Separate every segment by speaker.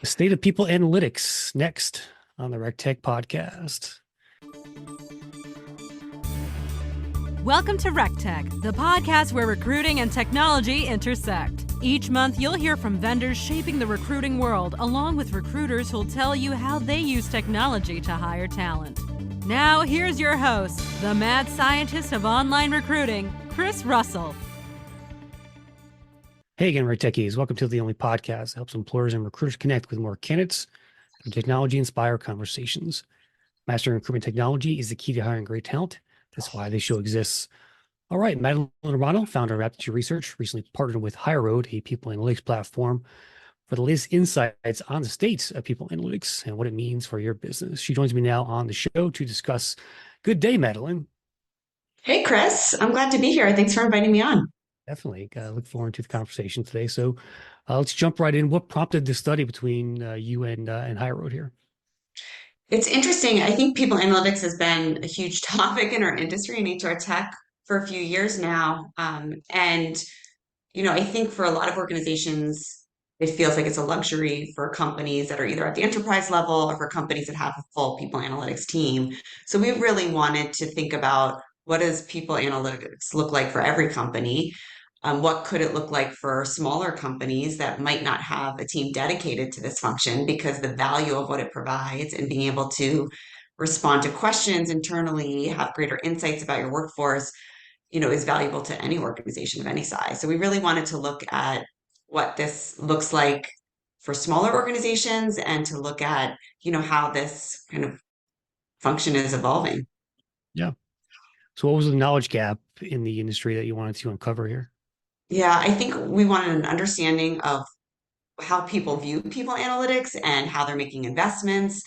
Speaker 1: The state of people analytics next on the RecTech podcast.
Speaker 2: Welcome to RecTech, the podcast where recruiting and technology intersect. Each month, you'll hear from vendors shaping the recruiting world, along with recruiters who'll tell you how they use technology to hire talent. Now, here's your host, the mad scientist of online recruiting, Chris Russell.
Speaker 1: Hey again, RecTechies. Welcome to the only podcast that helps employers and recruiters connect with more candidates and technology-inspired conversations. Mastering recruitment technology is the key to hiring great talent. That's why this show exists. All right, Madeline Laurano, founder of Aptitude Research, recently partnered with HireRoad, a people analytics platform, for the latest insights on the state of people analytics and what it means for your business. She joins me now on the show to discuss. Good day, Madeline.
Speaker 3: Hey, Chris. I'm glad to be here. Thanks for inviting me on.
Speaker 1: Definitely. Look forward to the conversation today. So let's jump right in. What prompted this study between you and HireRoad here?
Speaker 3: It's interesting. I think people analytics has been a huge topic in our industry in HR tech for a few years now. I think for a lot of organizations, it feels like it's a luxury for companies that are either at the enterprise level or for companies that have a full people analytics team. So we really wanted to think about what does people analytics look like for every company? What could it look like for smaller companies that might not have a team dedicated to this function because the value of what it provides and being able to respond to questions internally, have greater insights about your workforce, is valuable to any organization of any size. So we really wanted to look at what this looks like for smaller organizations and to look at, how this kind of function is evolving.
Speaker 1: Yeah. So what was the knowledge gap in the industry that you wanted to uncover here?
Speaker 3: Yeah, I think we wanted an understanding of how people view people analytics and how they're making investments,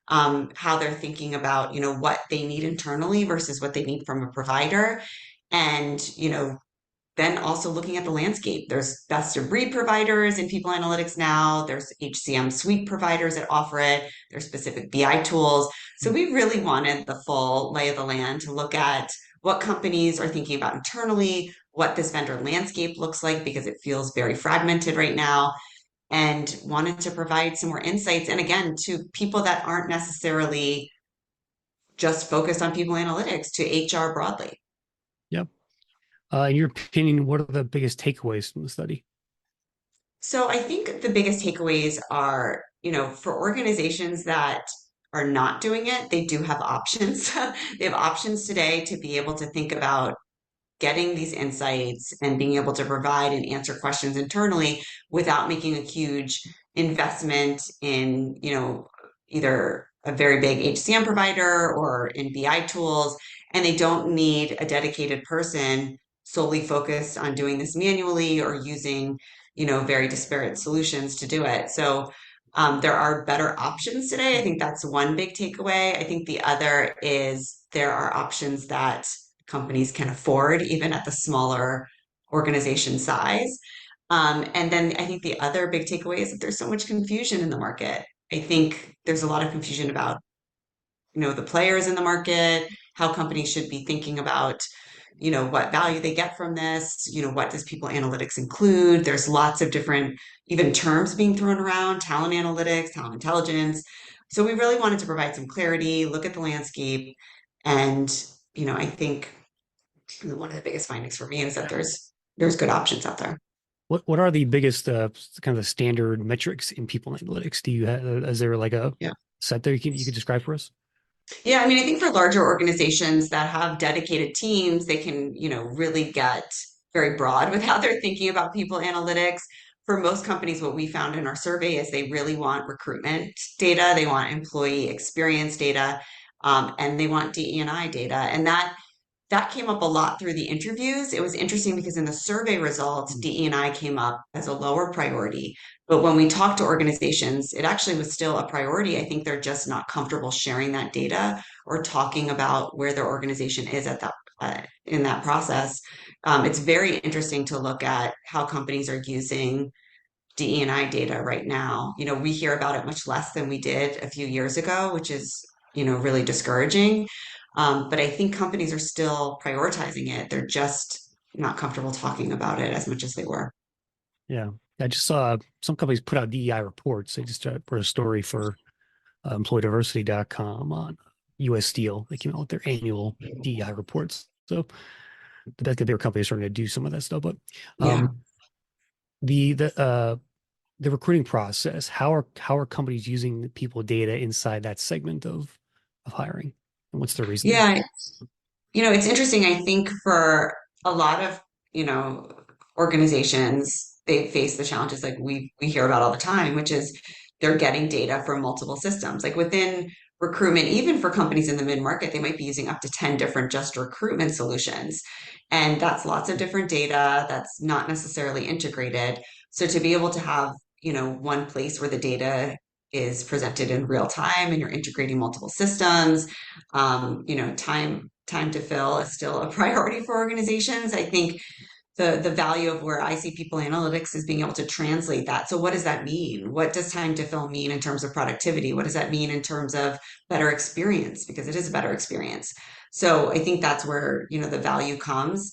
Speaker 3: how they're thinking about, what they need internally versus what they need from a provider. And, then also looking at the landscape. There's best of breed providers in people analytics now. There's HCM suite providers that offer it. There's specific BI tools. So we really wanted the full lay of the land to look at what companies are thinking about internally, what this vendor landscape looks like, because it feels very fragmented right now, and wanted to provide some more insights. And again, to people that aren't necessarily just focused on people analytics, to HR broadly.
Speaker 1: Yep. In your opinion, what are the biggest takeaways from the study?
Speaker 3: So I think the biggest takeaways are, for organizations that are not doing it, they do have options. They have options today to be able to think about getting these insights and being able to provide and answer questions internally without making a huge investment in, either a very big HCM provider or in BI tools. And they don't need a dedicated person solely focused on doing this manually or using, very disparate solutions to do it. So there are better options today. I think that's one big takeaway. I think the other is there are options that companies can afford, even at the smaller organization size. And then I think the other big takeaway is that there's so much confusion in the market. I think there's a lot of confusion about, the players in the market, how companies should be thinking about, what value they get from this, what does people analytics include? There's lots of different, even terms being thrown around, talent analytics, talent intelligence. So we really wanted to provide some clarity, look at the landscape, and, I think one of the biggest findings for me is that there's good options out there.
Speaker 1: What are the biggest kind of the standard metrics in people analytics? Do you have, is there like a set there you could describe for us?
Speaker 3: Yeah, I mean, I think for larger organizations that have dedicated teams, they can, really get very broad with how they're thinking about people analytics. For most companies, what we found in our survey is they really want recruitment data, they want employee experience data, and they want DE&I data. And that came up a lot through the interviews. It was interesting because in the survey results, DE&I came up as a lower priority. But when we talked to organizations, it actually was still a priority. I think they're just not comfortable sharing that data or talking about where their organization is at that in that process. It's very interesting to look at how companies are using DE&I data right now. We hear about it much less than we did a few years ago, which is, really discouraging. But I think companies are still prioritizing it. They're just not comfortable talking about it as much as they were.
Speaker 1: Yeah. I just saw some companies put out DEI reports. They just wrote a story for employdiversity.com on US Steel. They came out with their annual DEI reports. So the bigger companies starting to do some of that stuff. But
Speaker 3: Yeah.
Speaker 1: the the uh, the recruiting process, how are companies using people data inside that segment of hiring, and what's their reasoning?
Speaker 3: Yeah. It's interesting. I think for a lot of, you know, organizations, they face the challenges like we hear about all the time, which is they're getting data from multiple systems. Like within recruitment, even for companies in the mid-market, they might be using up to 10 different just recruitment solutions. And that's lots of different data that's not necessarily integrated. So to be able to have, one place where the data is presented in real time and you're integrating multiple systems, time to fill is still a priority for organizations. I think the value of where I see people analytics is being able to translate that. So what does that mean? What does time to fill mean in terms of productivity? What does that mean in terms of better experience? Because it is a better experience. So I think that's where, the value comes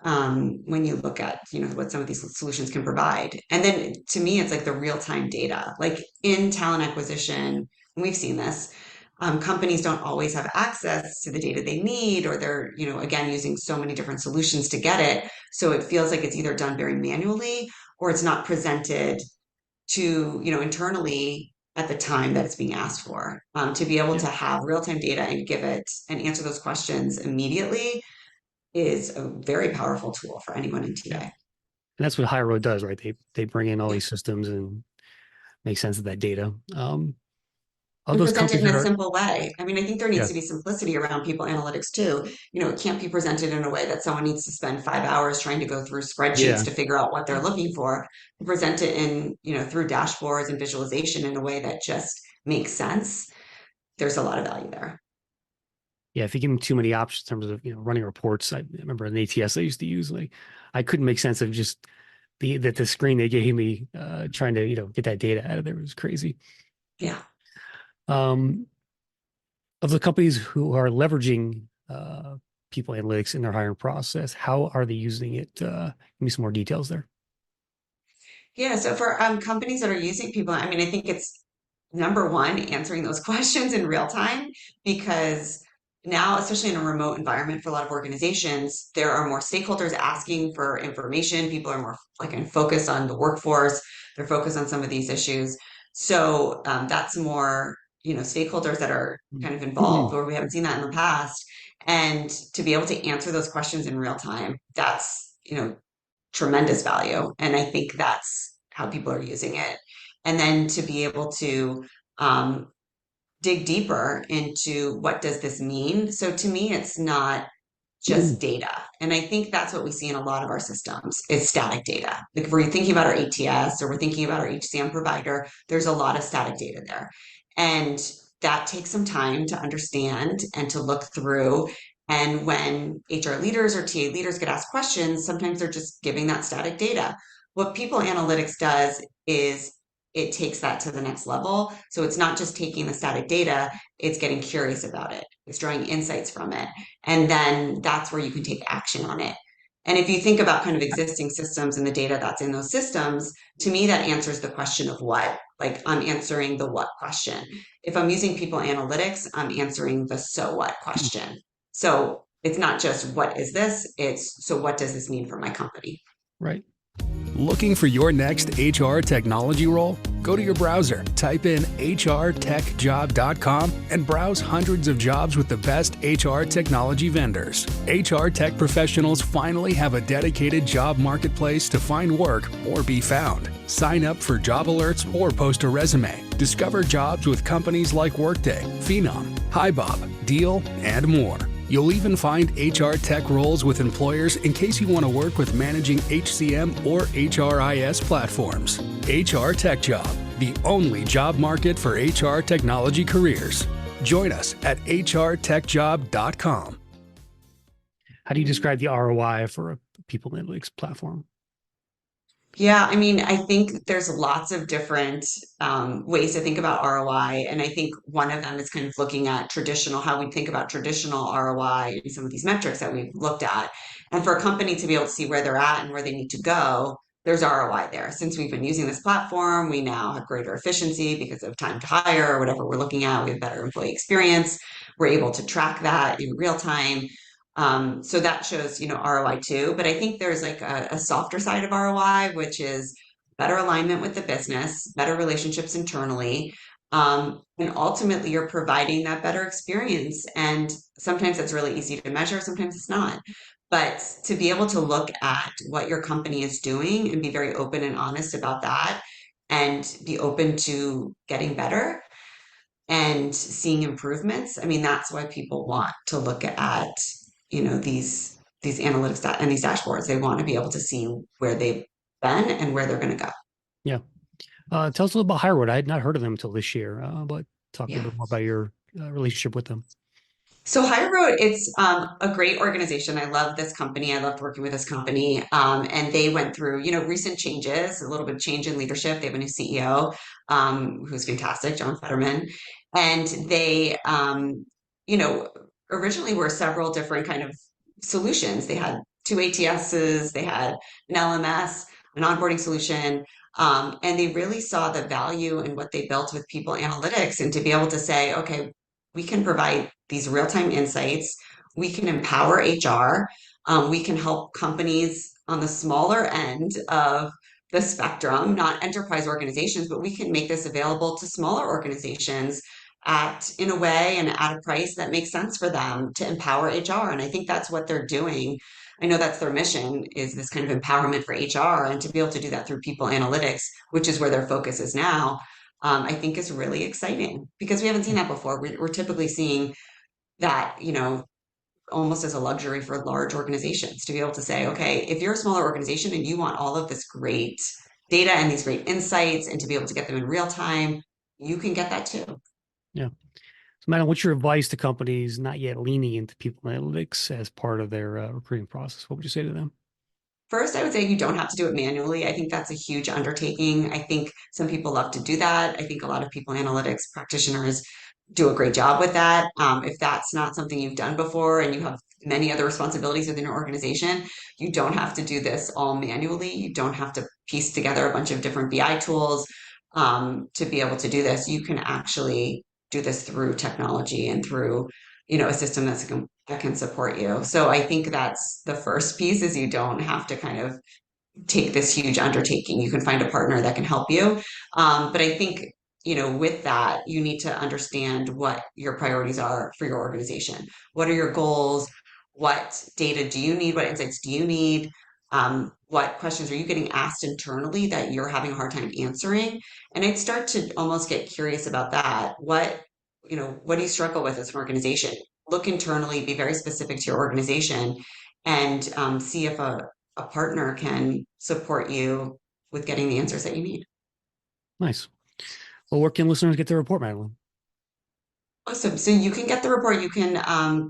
Speaker 3: when you look at, what some of these solutions can provide. And then to me, it's like the real-time data. Like in talent acquisition, and we've seen this, companies don't always have access to the data they need, or they're, again, using so many different solutions to get it. So it feels like it's either done very manually or it's not presented to, internally at the time that it's being asked for. To be able
Speaker 1: Yeah,
Speaker 3: to have real-time data and give it and answer those questions immediately is a very powerful tool for anyone in
Speaker 1: yeah,
Speaker 3: TA.
Speaker 1: and that's what HireRoad does, right? They bring in all
Speaker 3: Yeah.
Speaker 1: these systems and make sense of that data. Of
Speaker 3: And
Speaker 1: those
Speaker 3: present it
Speaker 1: companies
Speaker 3: in
Speaker 1: that
Speaker 3: a
Speaker 1: are,
Speaker 3: simple way. I mean, I think there needs
Speaker 1: yeah,
Speaker 3: to be simplicity around people analytics too. It can't be presented in a way that someone needs to spend 5 hours trying to go through spreadsheets
Speaker 1: yeah,
Speaker 3: to figure out what they're looking for. Present it in, through dashboards and visualization in a way that just makes sense. There's a lot of value there.
Speaker 1: yeah. If you give them too many options in terms of running reports, I remember an ATS I used to use, like I couldn't make sense of just the screen they gave me trying to get that data out of there. It was crazy.
Speaker 3: Yeah.
Speaker 1: Um, of the companies who are leveraging people analytics in their hiring process, how are they using it? Give me some more details there.
Speaker 3: Yeah, so for companies that are using people, I mean, I think it's number one, answering those questions in real time, because now, especially in a remote environment for a lot of organizations, there are more stakeholders asking for information. People are more like focused on the workforce. They're focused on some of these issues. So that's more, stakeholders that are kind of involved, where we haven't seen that in the past. And to be able to answer those questions in real time, that's, tremendous value. And I think that's how people are using it. And then to be able to um, dig deeper into what does this mean? So to me, it's not just data. And I think that's what we see in a lot of our systems is static data. Like if we're thinking about our ATS or we're thinking about our HCM provider, there's a lot of static data there. And that takes some time to understand and to look through. And when HR leaders or TA leaders get asked questions, sometimes they're just giving that static data. What people analytics does is it takes that to the next level. So it's not just taking the static data, it's getting curious about it. It's drawing insights from it. And then that's where you can take action on it. And if you think about kind of existing systems and the data that's in those systems, to me, that answers the question of what. Like I'm answering the what question. If I'm using people analytics, I'm answering the so what question. So it's not just what is this, it's so what does this mean for my company?
Speaker 1: Right.
Speaker 4: Looking for your next HR technology role? Go to your browser, type in hrtechjob.com, and browse hundreds of jobs with the best HR technology vendors. HR tech professionals finally have a dedicated job marketplace to find work or be found. Sign up for job alerts or post a resume. Discover jobs with companies like Workday, Phenom, HiBob, Deal, and more. You'll even find HR tech roles with employers in case you want to work with managing HCM or HRIS platforms. HR Tech Job, the only job market for HR technology careers. Join us at hrtechjob.com.
Speaker 1: How do you describe the ROI for a people analytics platform?
Speaker 3: Yeah, I mean, I think there's lots of different ways to think about ROI. And I think one of them is kind of looking at traditional, how we think about traditional ROI and some of these metrics that we've looked at. And for a company to be able to see where they're at and where they need to go, there's ROI there. Since we've been using this platform, we now have greater efficiency because of time to hire or whatever we're looking at. We have better employee experience. We're able to track that in real time. So that shows, ROI too. But I think there's like a softer side of ROI, which is better alignment with the business, better relationships internally. And ultimately, you're providing that better experience. And sometimes it's really easy to measure, sometimes it's not. But to be able to look at what your company is doing and be very open and honest about that and be open to getting better and seeing improvements, I mean, that's why people want to look at, these analytics and these dashboards. They want to be able to see where they've been and where they're going to go.
Speaker 1: Yeah. Tell us a little about HireRoad. I had not heard of them until this year, but talk a
Speaker 3: Yeah.
Speaker 1: little bit more about your relationship with them.
Speaker 3: So HireRoad, it's a great organization. I love this company. I loved working with this company. And they went through, recent changes, a little bit of change in leadership. They have a new CEO who's fantastic, John Fetterman. And they, originally were several different kind of solutions. They had two ATSs, they had an LMS, an onboarding solution. And they really saw the value in what they built with people analytics and to be able to say, okay, we can provide these real-time insights. We can empower HR. We can help companies on the smaller end of the spectrum, not enterprise organizations, but we can make this available to smaller organizations in a way and at a price that makes sense for them to empower HR. And I think that's what they're doing. I know that's their mission, is this kind of empowerment for HR, and to be able to do that through people analytics, which is where their focus is now. I think is really exciting because we haven't seen that before. We're typically seeing that, almost as a luxury for large organizations to be able to say, okay, if you're a smaller organization and you want all of this great data and these great insights and to be able to get them in real time, you can get that too.
Speaker 1: Yeah. So, Madeline, what's your advice to companies not yet leaning into people analytics as part of their recruiting process? What would you say to them?
Speaker 3: First, I would say you don't have to do it manually. I think that's a huge undertaking. I think some people love to do that. I think a lot of people analytics practitioners do a great job with that. If that's not something you've done before and you have many other responsibilities within your organization, you don't have to do this all manually. You don't have to piece together a bunch of different BI tools to be able to do this. You can actually do this through technology and through, a system that can support you. So I think that's the first piece, is you don't have to kind of take this huge undertaking. You can find a partner that can help you. But I think, with that, you need to understand what your priorities are for your organization. What are your goals? What data do you need? What insights do you need? What questions are you getting asked internally that you're having a hard time answering? And I'd start to almost get curious about that. What do you struggle with as an organization? Look internally, be very specific to your organization, and see if a partner can support you with getting the answers that you need.
Speaker 1: Nice. Well, where can listeners get the report, Madeline?
Speaker 3: Awesome. So you can get the report. You can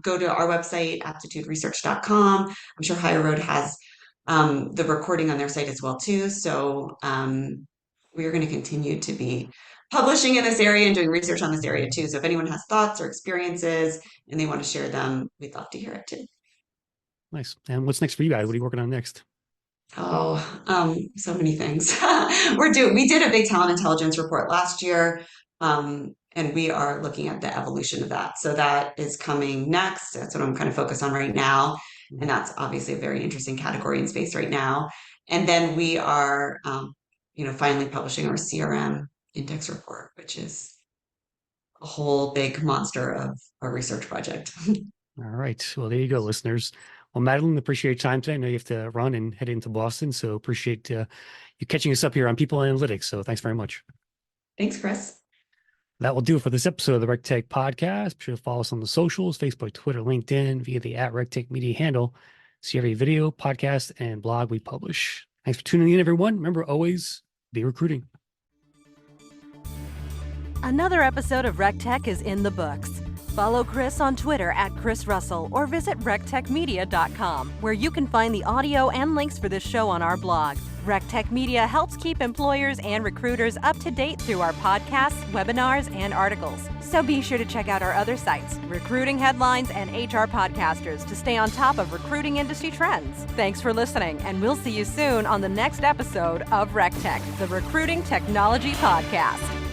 Speaker 3: go to our website, aptituderesearch.com. I'm sure HireRoad has the recording on their site as well too. So we are going to continue to be publishing in this area and doing research on this area too. So if anyone has thoughts or experiences and they want to share them, we'd love to hear it too.
Speaker 1: Nice. And what's next for you guys? What are you working on next?
Speaker 3: Oh, so many things. We did a big talent intelligence report last year, and we are looking at the evolution of that. So that is coming next. That's what I'm kind of focused on right now. And that's obviously a very interesting category in space right now. And then we are, finally publishing our CRM index report, which is a whole big monster of a research project.
Speaker 1: All right. Well, there you go, listeners. Well, Madeline, appreciate your time today. I know you have to run and head into Boston, so appreciate you catching us up here on People Analytics. So thanks very much.
Speaker 3: Thanks, Chris.
Speaker 1: That will do it for this episode of the RecTech Podcast. Be sure to follow us on the socials, Facebook, Twitter, LinkedIn, via the @RecTech Media handle. See every video, podcast, and blog we publish. Thanks for tuning in, everyone. Remember, always be recruiting.
Speaker 2: Another episode of RecTech is in the books. Follow Chris on Twitter @ChrisRussell or visit rectechmedia.com, where you can find the audio and links for this show on our blog, RecTech Media helps keep employers and recruiters up to date through our podcasts, webinars, and articles. So be sure to check out our other sites, Recruiting Headlines and HR Podcasters, to stay on top of recruiting industry trends. Thanks for listening, and we'll see you soon on the next episode of RecTech, the Recruiting Technology Podcast.